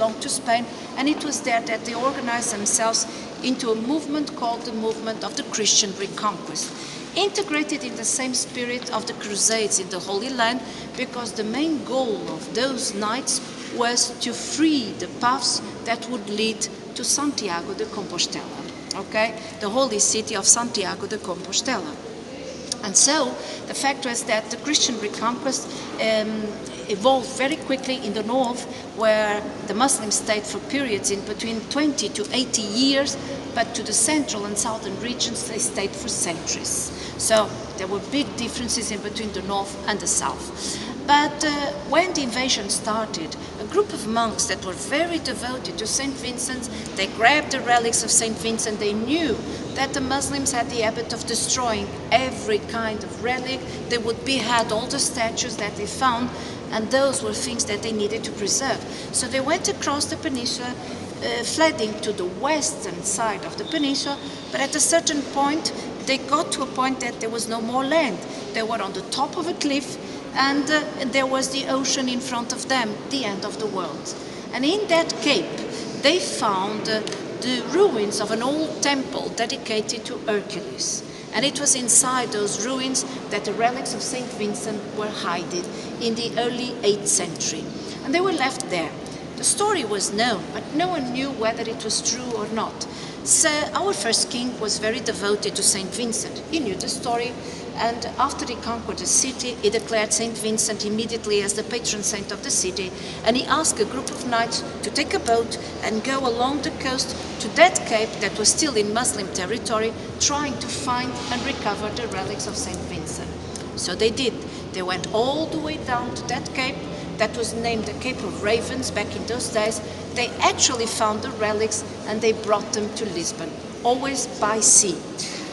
belonged to Spain, and it was there that they organized themselves into a movement called the Movement of the Christian Reconquest, integrated in the same spirit of the Crusades in the Holy Land, because the main goal of those knights was to free the paths that would lead to Santiago de Compostela, okay? The holy city of Santiago de Compostela. And so the fact was that the Christian Reconquest evolved very quickly in the north, where the Muslims stayed for periods in between 20 to 80 years, but to the central and southern regions they stayed for centuries. So there were big differences in between the north and the south. But when the invasion started, a group of monks that were very devoted to St. Vincent, they grabbed the relics of St. Vincent. They knew that the Muslims had the habit of destroying every kind of relic. They would behead all the statues that they found, and those were things that they needed to preserve. So they went across the peninsula, flooding to the western side of the peninsula, but at a certain point, they got to a point that there was no more land. They were on the top of a cliff, and there was the ocean in front of them, the end of the world. And in that cape, they found the ruins of an old temple dedicated to Hercules. And it was inside those ruins that the relics of St. Vincent were hidden in the early 8th century. And they were left there. The story was known, but no one knew whether it was true or not. So our first king was very devoted to St. Vincent. He knew the story, and after he conquered the city, he declared St. Vincent immediately as the patron saint of the city, and he asked a group of knights to take a boat and go along the coast to that cape that was still in Muslim territory, trying to find and recover the relics of St. Vincent. So they did. They went all the way down to that cape that was named the Cape of Ravens back in those days. They actually found the relics and they brought them to Lisbon, always by sea.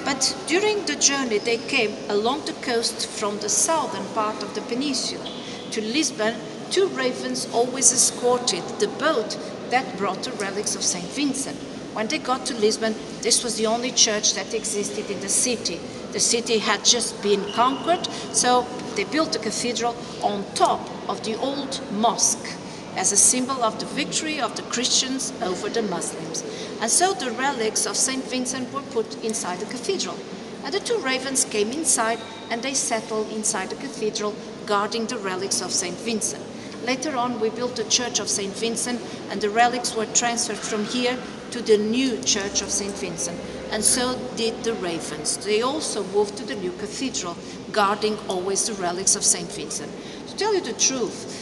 But during the journey they came along the coast from the southern part of the peninsula to Lisbon. 2 ravens always escorted the boat that brought the relics of St. Vincent. When they got to Lisbon, this was the only church that existed in the city. The city had just been conquered, so they built a cathedral on top of the old mosque as a symbol of the victory of the Christians over the Muslims. And so the relics of St. Vincent were put inside the cathedral. And the 2 ravens came inside and they settled inside the cathedral, guarding the relics of St. Vincent. Later on, we built the Church of St. Vincent, and the relics were transferred from here to the new Church of St. Vincent. And so did the ravens. They also moved to the new cathedral, guarding always the relics of St. Vincent. To tell you the truth,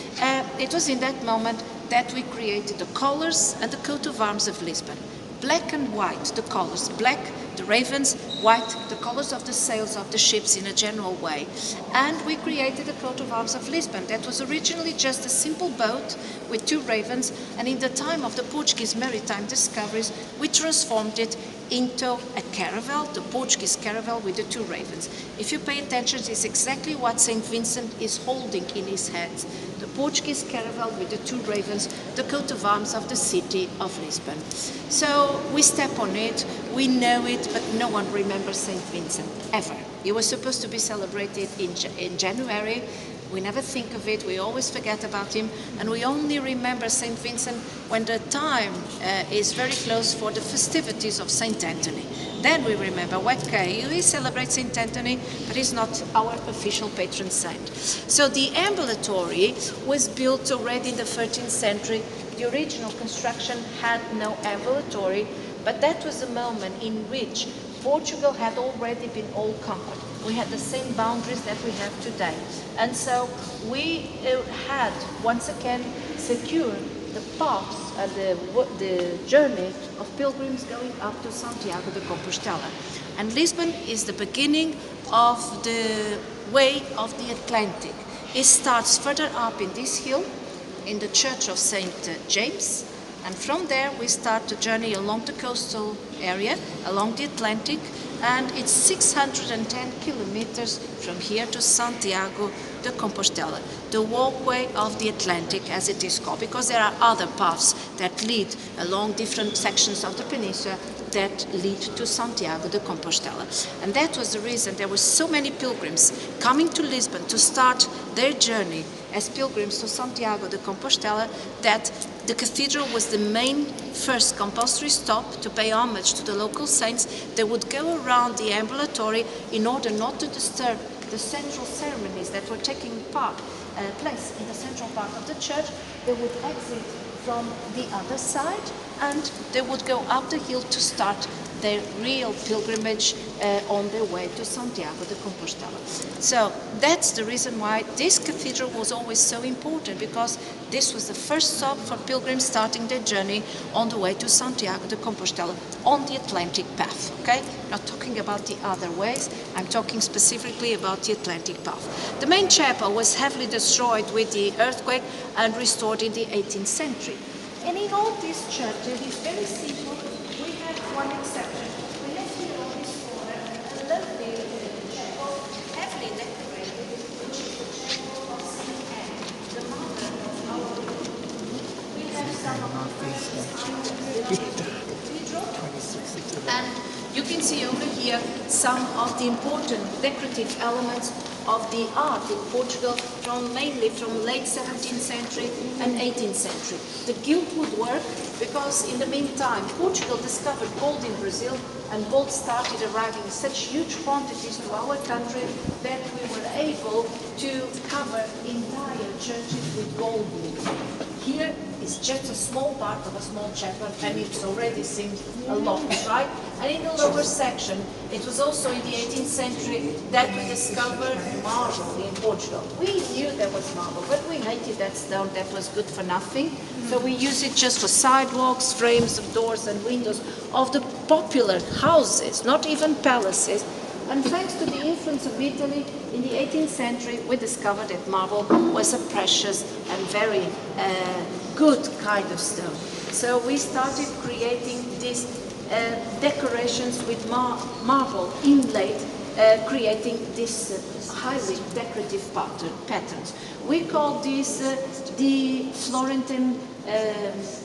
it was in that moment that we created the colors and the coat of arms of Lisbon. Black and white, the colors. Black, the ravens; white, the colors of the sails of the ships in a general way. And we created the coat of arms of Lisbon that was originally just a simple boat with 2 ravens, and in the time of the Portuguese maritime discoveries, we transformed it into a caravel, the Portuguese caravel with the 2 ravens. If you pay attention, it's exactly what St. Vincent is holding in his hands. The Portuguese caravel with the 2 ravens, the coat of arms of the city of Lisbon. So we step on it, we know it, but no one remembers St. Vincent, ever. He was supposed to be celebrated in January. We never think of it, we always forget about him, and we only remember St. Vincent when the time is very close for the festivities of St. Anthony. Then we remember, okay, we celebrate St. Anthony, but he's not our official patron saint. So the ambulatory was built already in the 13th century. The original construction had no ambulatory, but that was a moment in which Portugal had already been all conquered. We had the same boundaries that we have today. And so we had, once again, secured the paths and the journey of pilgrims going up to Santiago de Compostela. And Lisbon is the beginning of the way of the Atlantic. It starts further up in this hill, in the Church of St. James, and from there we start the journey along the coastal area, along the Atlantic, and it's 610 kilometers from here to Santiago de Compostela, the walkway of the Atlantic as it is called, because there are other paths that lead along different sections of the peninsula that lead to Santiago de Compostela. And that was the reason there were so many pilgrims coming to Lisbon to start their journey as pilgrims to Santiago de Compostela, that the cathedral was the main first compulsory stop to pay homage to the local saints. They would go around the ambulatory in order not to disturb the central ceremonies that were taking place in the central part of the church. They would exit from the other side and they would go up the hill to start their real pilgrimage on their way to Santiago de Compostela. So that's the reason why this cathedral was always so important, because this was the first stop for pilgrims starting their journey on the way to Santiago de Compostela on the Atlantic path, okay? Not talking about the other ways, I'm talking specifically about the Atlantic path. The main chapel was heavily destroyed with the earthquake and restored in the 18th century. And in all these churches, it's very simple. We have one exception. We have here on this corner a lovely chapel, heavily decorated, which is the chapel of St. Anne, the mother of our Lord. We have some of the cathedral, and you can see over here some of the important decorative elements of the art in Portugal, mainly from late 17th century and 18th century. The gilt woodwork, because in the meantime Portugal discovered gold in Brazil, and gold started arriving in such huge quantities to our country that we were able to cover entire churches with gold leaf. Here is just a small part of a small chapel, and it already seems a lot, right? And in the lower section, it was also in the 18th century that we discovered marble in Portugal. We knew there was marble, but we hated that stone that was good for nothing. So we used it just for sidewalks, frames of doors and windows of the popular houses, not even palaces. And thanks to the influence of Italy, in the 18th century, we discovered that marble was a precious and very good kind of stone. So we started creating these decorations with marble inlaid, creating these highly decorative patterns. We call this the Florentine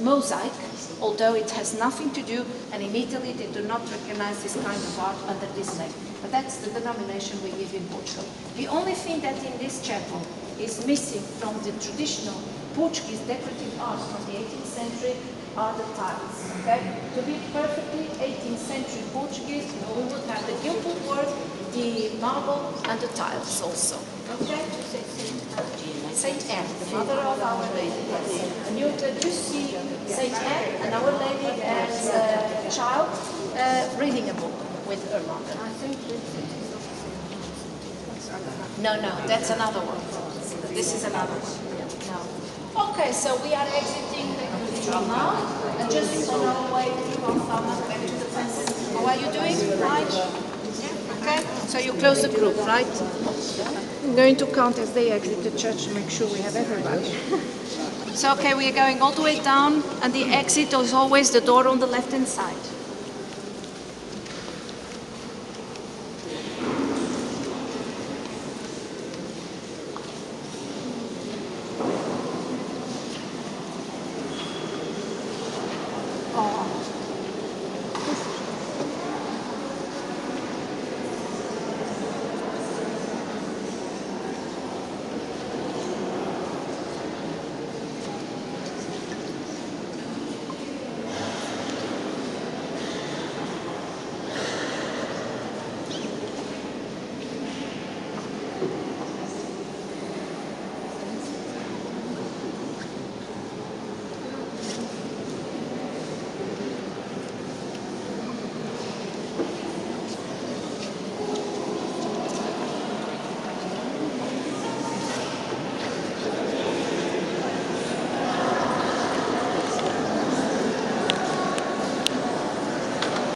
mosaic, although it has nothing to do, and in Italy they do not recognize this kind of art under this name. But that's the denomination we give in Portugal. The only thing that in this chapel is missing from the traditional Portuguese decorative art from the 18th century are the tiles, okay? To be perfectly 18th century Portuguese, we would have the gilt woodwork, the marble, and the tiles also, okay? Saint Anne, the mother of Our Lady, yes. And you see Saint Anne and Our Lady as a child reading a book with her mother. I think no, that's another one. This is another one. No. Okay, so we are exiting the cathedral now, and just on our way from Falmouth back to the princess. How are you doing? Right? Yeah. Okay, so you close the group, right? I'm going to count as they exit the church to make sure we have everybody. So, okay, we are going all the way down, and the exit is always the door on the left-hand side. Oh.